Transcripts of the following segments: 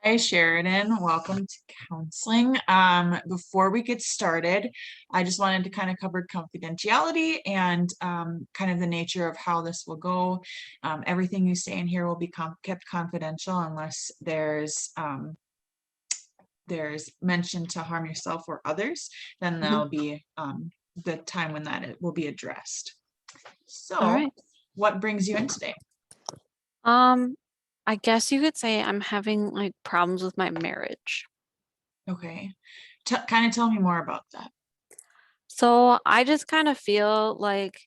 Hi, Sheridan. Welcome to counseling. Before we get started, I just wanted to kind of cover confidentiality and kind of the nature of how this will go. Everything you say in here will be kept confidential unless there's mention to harm yourself or others. Then Mhm. there'll be the time when that it will be addressed. All So, right. what brings you in today? Um, I guess you could say I'm having like problems with my marriage. Okay, kind of tell me more about that. So I just kind of feel like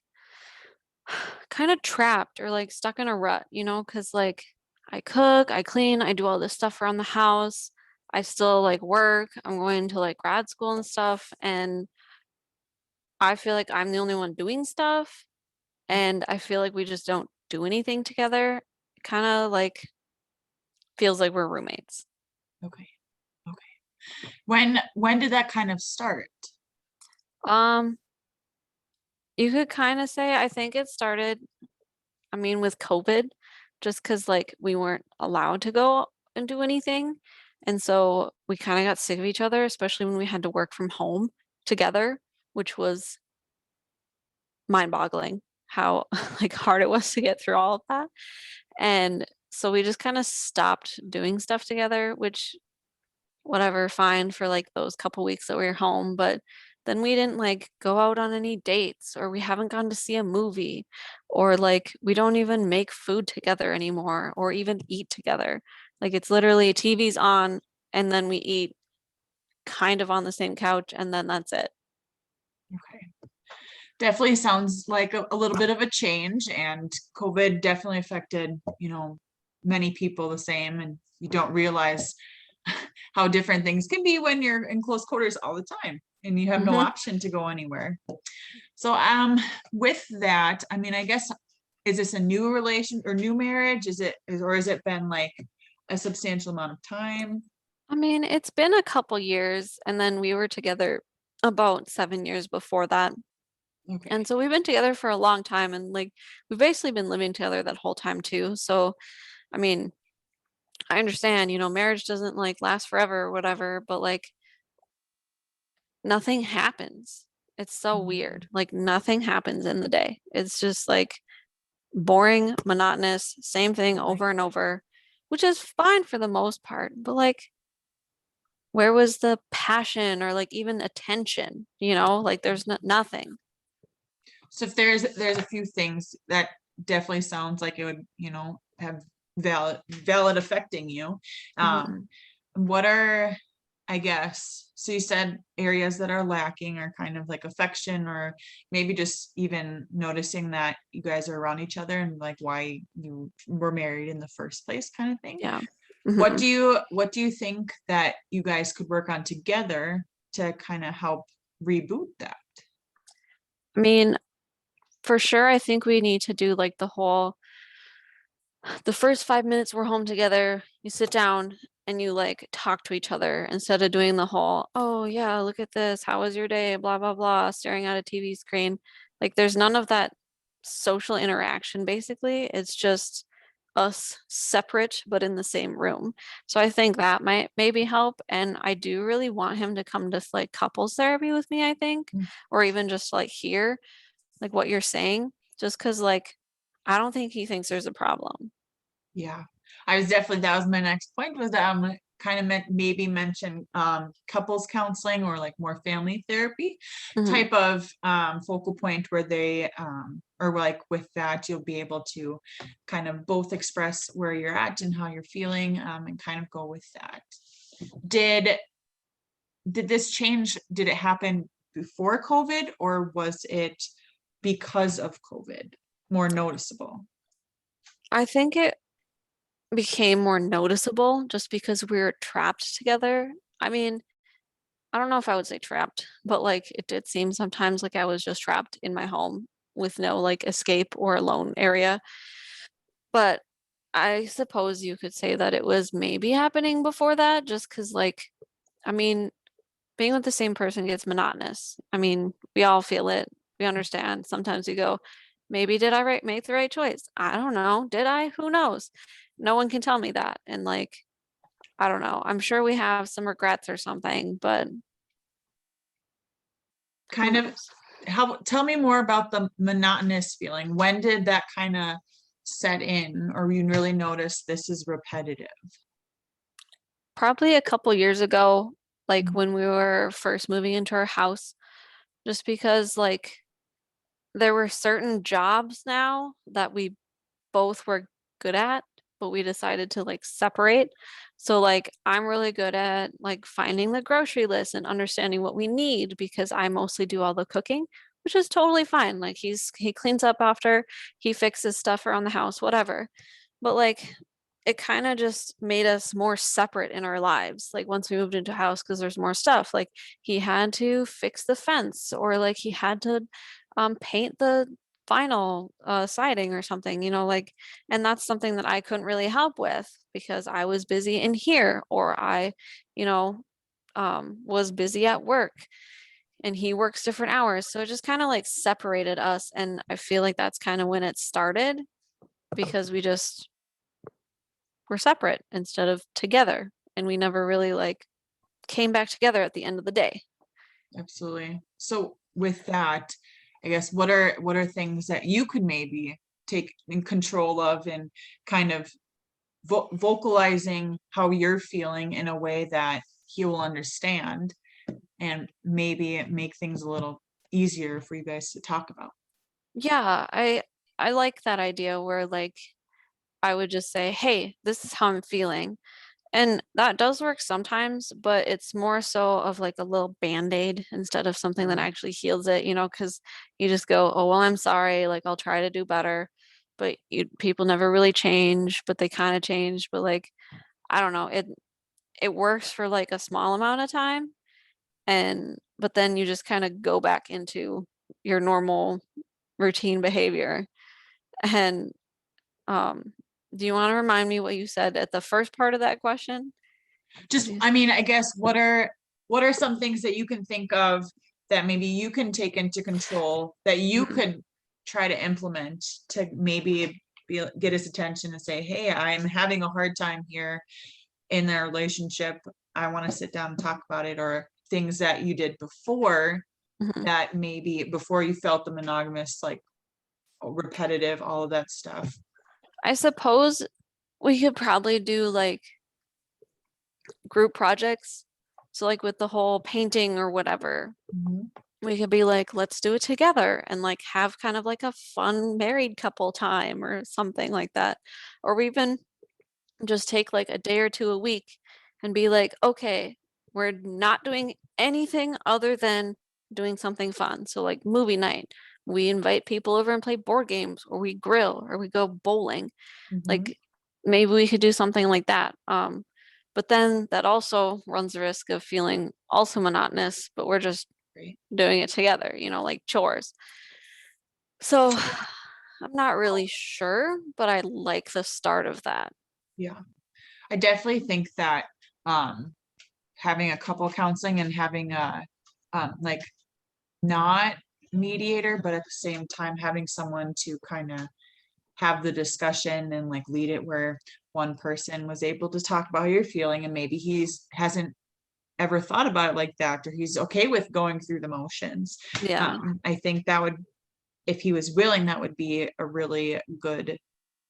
kind of trapped or like stuck in a rut, because like I cook, I clean, I do all this stuff around the house. I still like work. I'm going to like grad school and stuff. And I feel like I'm the only one doing stuff. And I feel like we just don't do anything together. It kind of like feels like we're roommates. Okay, okay. When did that kind of start? Um, You could kind of say, I think it started, with COVID, just because like we weren't allowed to go and do anything. And so we kind of got sick of each other, especially when we had to work from home together, which was mind-boggling how like hard it was to get through all of that. And so we just kind of stopped doing stuff together, which whatever, fine for like those couple weeks that we were home, but then we didn't like go out on any dates or we haven't gone to see a movie or like we don't even make food together anymore or even eat together. Like it's literally TV's on and then we eat kind of on the same couch and then that's it. Okay. Definitely sounds like a little bit of a change, and COVID definitely affected, many people the same, and you don't realize how different things can be when you're in close quarters all the time and you have no Hmm. option to go anywhere. So with that, I mean, I guess, is this a new relation or new marriage? Or has it been like a substantial amount of time? It's been a couple years and then we were together about 7 years before that. Okay. And so we've been together for a long time and like we've basically been living together that whole time too. So, I mean, I understand, marriage doesn't like last forever or whatever, but like nothing happens. It's so weird. Like nothing happens in the day. It's just like boring, monotonous, same thing over and over, which is fine for the most part. But like, where was the passion or like even attention? Like there's nothing. So if there's a few things that definitely sounds like it would, have valid affecting you. Mhm. Um, what are, I guess, so you said areas that are lacking are kind of like affection, or maybe just even noticing that you guys are around each other and like why you were married in the first place kind of thing. Yeah. What Hmm. do you think that you guys could work on together to kind of help reboot that? I mean, for sure, I think we need to do like the first 5 minutes we're home together, you sit down and you like talk to each other instead of doing the whole, oh yeah, look at this. How was your day? Blah, blah, blah, staring at a TV screen. Like there's none of that social interaction, basically. It's just us separate but in the same room. So I think that might maybe help. And I do really want him to come to like couples therapy with me, I think, or even just like hear like what you're saying, just because like I don't think he thinks there's a problem. Yeah, I was definitely, that was my next point, was kind of meant maybe mention couples counseling or like more family therapy Hmm. type of focal point where they or like with that you'll be able to kind of both express where you're at and how you're feeling, and kind of go with that. Did did this change, did it happen before COVID, or was it because of COVID more noticeable? I think it became more noticeable just because we were trapped together. I mean, I don't know if I would say trapped, but like it did seem sometimes like I was just trapped in my home with no like escape or alone area. But I suppose you could say that it was maybe happening before that, just because like, I mean, being with the same person gets monotonous. I mean, we all feel it. We understand. Sometimes we go, maybe did I make the right choice? I don't know. Did I? Who knows? No one can tell me that. And like, I don't know. I'm sure we have some regrets or something, but who Kind of knows? tell me more about the monotonous feeling. When did that kind of set in, or you really notice this is repetitive? Probably a couple years ago, like Mhm. when we were first moving into our house, just because like there were certain jobs now that we both were good at, but we decided to like separate. So like I'm really good at like finding the grocery list and understanding what we need because I mostly do all the cooking, which is totally fine. Like he cleans up after, he fixes stuff around the house, whatever. But like it kind of just made us more separate in our lives. Like once we moved into a house, because there's more stuff. Like he had to fix the fence, or like he had to paint the vinyl siding or something, like, and that's something that I couldn't really help with because I was busy in here, or I, you know, was busy at work, and he works different hours. So it just kind of like separated us. And I feel like that's kind of when it started because we just were separate instead of together. And we never really like came back together at the end of the day. Absolutely. So with that, I guess what are things that you could maybe take in control of and kind of vocalizing how you're feeling in a way that he will understand and maybe make things a little easier for you guys to talk about. Yeah, I like that idea where like I would just say, "Hey, this is how I'm feeling." And that does work sometimes, but it's more so of like a little band-aid instead of something that Right. actually heals it, because you just go, "Oh, well, I'm sorry, like I'll try to do better." But people never really change, but they kind of change, but like I don't know, it works for like a small amount of time, and but then you just kind of go back into your normal routine behavior. And um do you want to remind me what you said at the first part of that question? Did Just, you? I mean, I guess what are some things that you can think of that maybe you can take into control that you Mhm. could try to implement to maybe get his attention and say, hey, I'm having a hard time here in their relationship. I want to sit down and talk about it, or things that you did before Mhm. that maybe before you felt the monogamous, like repetitive, all of that stuff. I suppose we could probably do like group projects. So like with the whole painting or whatever, Mhm. we could be like, let's do it together and like have kind of like a fun married couple time or something like that. Or we even just take like a day or two a week and be like, okay, we're not doing anything other than doing something fun. So like movie night, we invite people over and play board games, or we grill, or we go bowling. Mhm. Like maybe we could do something like that. But then that also runs the risk of feeling also monotonous, but we're just Great. doing it together, like chores. So I'm not really sure, but I like the start of that. Yeah, I definitely think that um having a couple counseling and having a like not mediator, but at the same time having someone to kind of have the discussion and like lead it, where one person was able to talk about how you're feeling and maybe he's hasn't ever thought about it like that, or he's okay with going through the motions. Yeah. I think that would, if he was willing, that would be a really good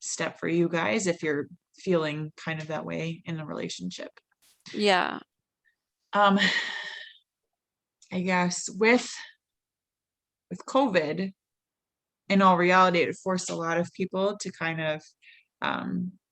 step for you guys if you're feeling kind of that way in a relationship. Yeah. um I guess with COVID, in all reality, it forced a lot of people to kind of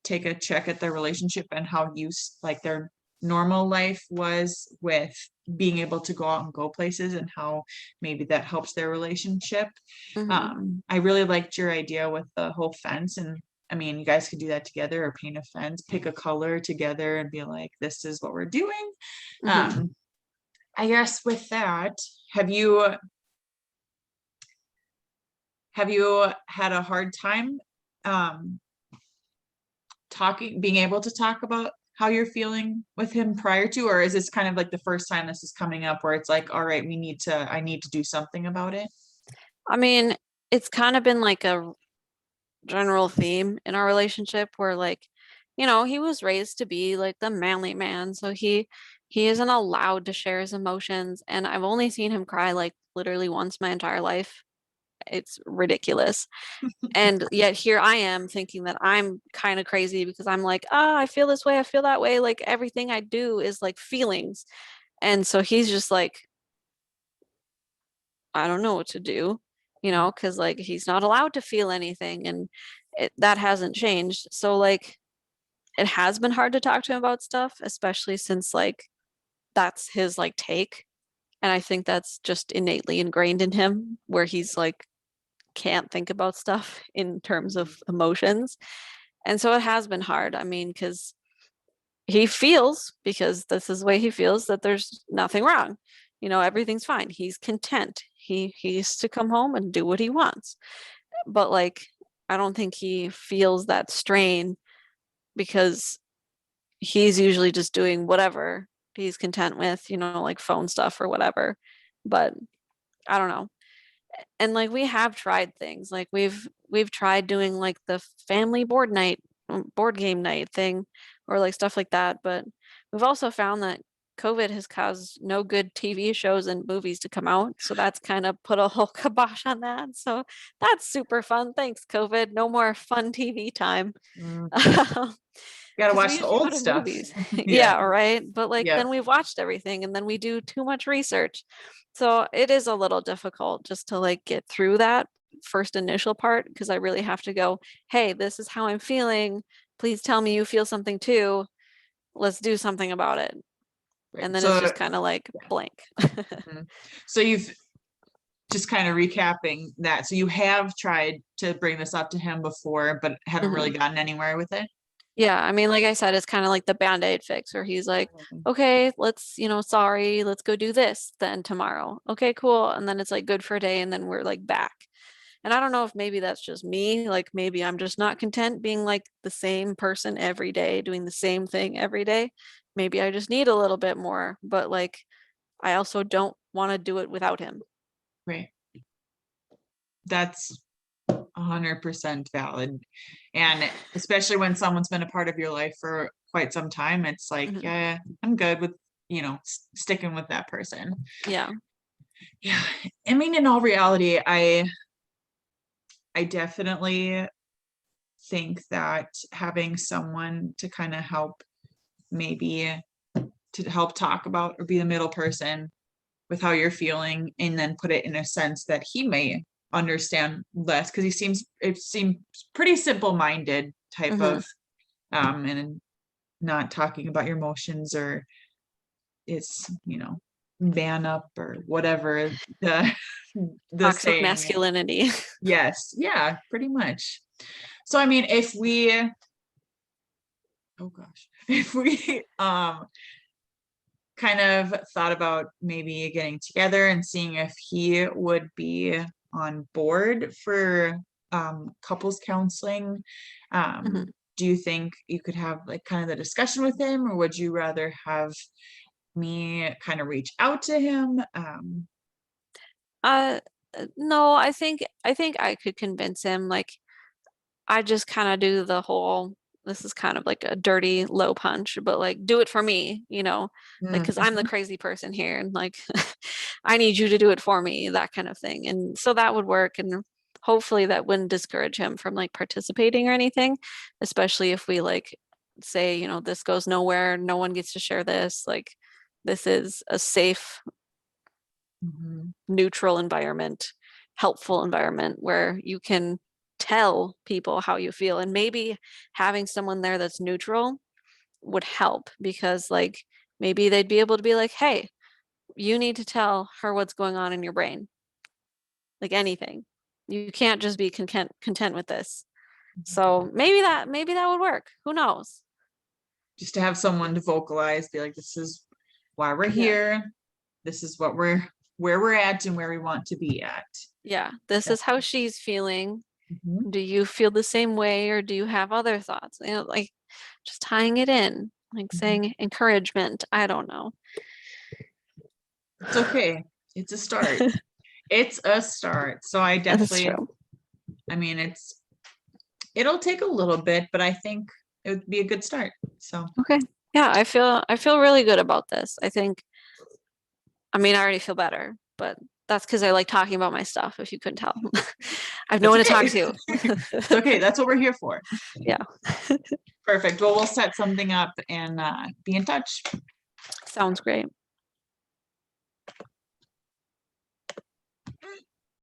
take a check at their relationship and how used like their normal life was with being able to go out and go places, and how maybe that helps their relationship. Hmm. I really liked your idea with the whole fence, and I mean, you guys could do that together or paint a fence, pick a color together and be like, this is what we're doing. Hmm. Um, I guess with that, have you have you had a hard time um being able to talk about how you're feeling with him prior to, or is this kind of like the first time this is coming up where it's like, all right, I need to do something about it? I mean, it's kind of been like a general theme in our relationship where like, you know, he was raised to be like the manly man, so he isn't allowed to share his emotions, and I've only seen him cry like literally once my entire life. It's ridiculous. And yet here I am thinking that I'm kind of crazy because I'm like, oh, I feel this way, I feel that way. Like everything I do is like feelings. And so he's just like, I don't know what to do, you know, because like he's not allowed to feel anything. And that hasn't changed. So like it has been hard to talk to him about stuff, especially since like that's his like take. And I think that's just innately ingrained in him where he's like, can't think about stuff in terms of emotions. And so it has been hard. I mean, because he feels, because this is the way he feels, that there's nothing wrong. You know, everything's fine. He's content. He used to come home and do what he wants. But like, I don't think he feels that strain because he's usually just doing whatever he's content with, you know, like phone stuff or whatever. But I don't know. And like we have tried things. Like we've tried doing like the family board night, board game night thing or like stuff like that, but we've also found that COVID has caused no good TV shows and movies to come out. So that's kind of put a whole kibosh on that. So that's super fun. Thanks, COVID. No more fun TV time. Mm, gotta Because we watch the usually go old to stuff. movies. Yeah. Yeah, right. But like Yeah. then we've watched everything and then we do too much research. So it is a little difficult just to like get through that first initial part because I really have to go, hey, this is how I'm feeling. Please tell me you feel something too. Let's do something about it. Right. And then it's So, just kind of like blank. mhm. So you've just kind of recapping that. So you have tried to bring this up to him before, but haven't really Mhm. gotten anywhere with it. Yeah, I mean, like I said, it's kind of like the band-aid fix where he's like, Mhm. okay, let's, you know, sorry, let's go do this then tomorrow. Okay, cool. And then it's like good for a day and then we're like back. And I don't know if maybe that's just me, like maybe I'm just not content being like the same person every day, doing the same thing every day. Maybe I just need a little bit more, but like I also don't want to do it without him. Right. That's 100% valid. And especially when someone's been a part of your life for quite some time, it's like, Mhm. yeah, I'm good with, sticking with that person. Yeah. Yeah. I mean, in all reality, I definitely think that having someone to kind of help, maybe to help talk about or be the middle person with how you're feeling, and then put it in a sense that he may understand less, because it seems pretty simple-minded type Hmm. of, and not talking about your emotions, or it's, man up or whatever the the Toxic saying is. masculinity. Yes, yeah, pretty much. So I mean, if we, oh gosh, if we kind of thought about maybe getting together and seeing if he would be on board for couples counseling. Mhm. Do you think you could have like kind of the discussion with him, or would you rather have me kind of reach out to him? Uh, no, I think I could convince him. Like I just kind of do the whole, this is kind of like a dirty low punch, but like do it for me, you know, like because I'm the Mhm. crazy person here and like I need you to do it for me, that kind of thing. And so that would work. And hopefully that wouldn't discourage him from like participating or anything, especially if we like say, you know, this goes nowhere, no one gets to share this. Like this is a safe, Mhm. neutral environment, helpful environment where you can tell people how you feel. And maybe having someone there that's neutral would help because, like, maybe they'd be able to be like, hey, you need to tell her what's going on in your brain, like anything. You can't just be content with this. So maybe that would work. Who knows? Just to have someone to vocalize, be like, this is why we're Yeah. here. This is where we're at and where we want to be at. Yeah. This is how she's feeling. Mhm. Do you feel the same way or do you have other thoughts? You know, like just tying it in, like Mhm. saying encouragement. I don't know. It's okay. It's a start. It's a start. So That's true. I mean, it'll take a little bit, but I think it would be a good start. So, Okay. Yeah, I feel really good about this. I think, I mean, I already feel better, but that's because I like talking about my stuff, if you couldn't tell. I have no that's one okay. to talk It's to. okay. That's what we're here for. Yeah, Perfect. Well, we'll set something up and be in touch. sounds great.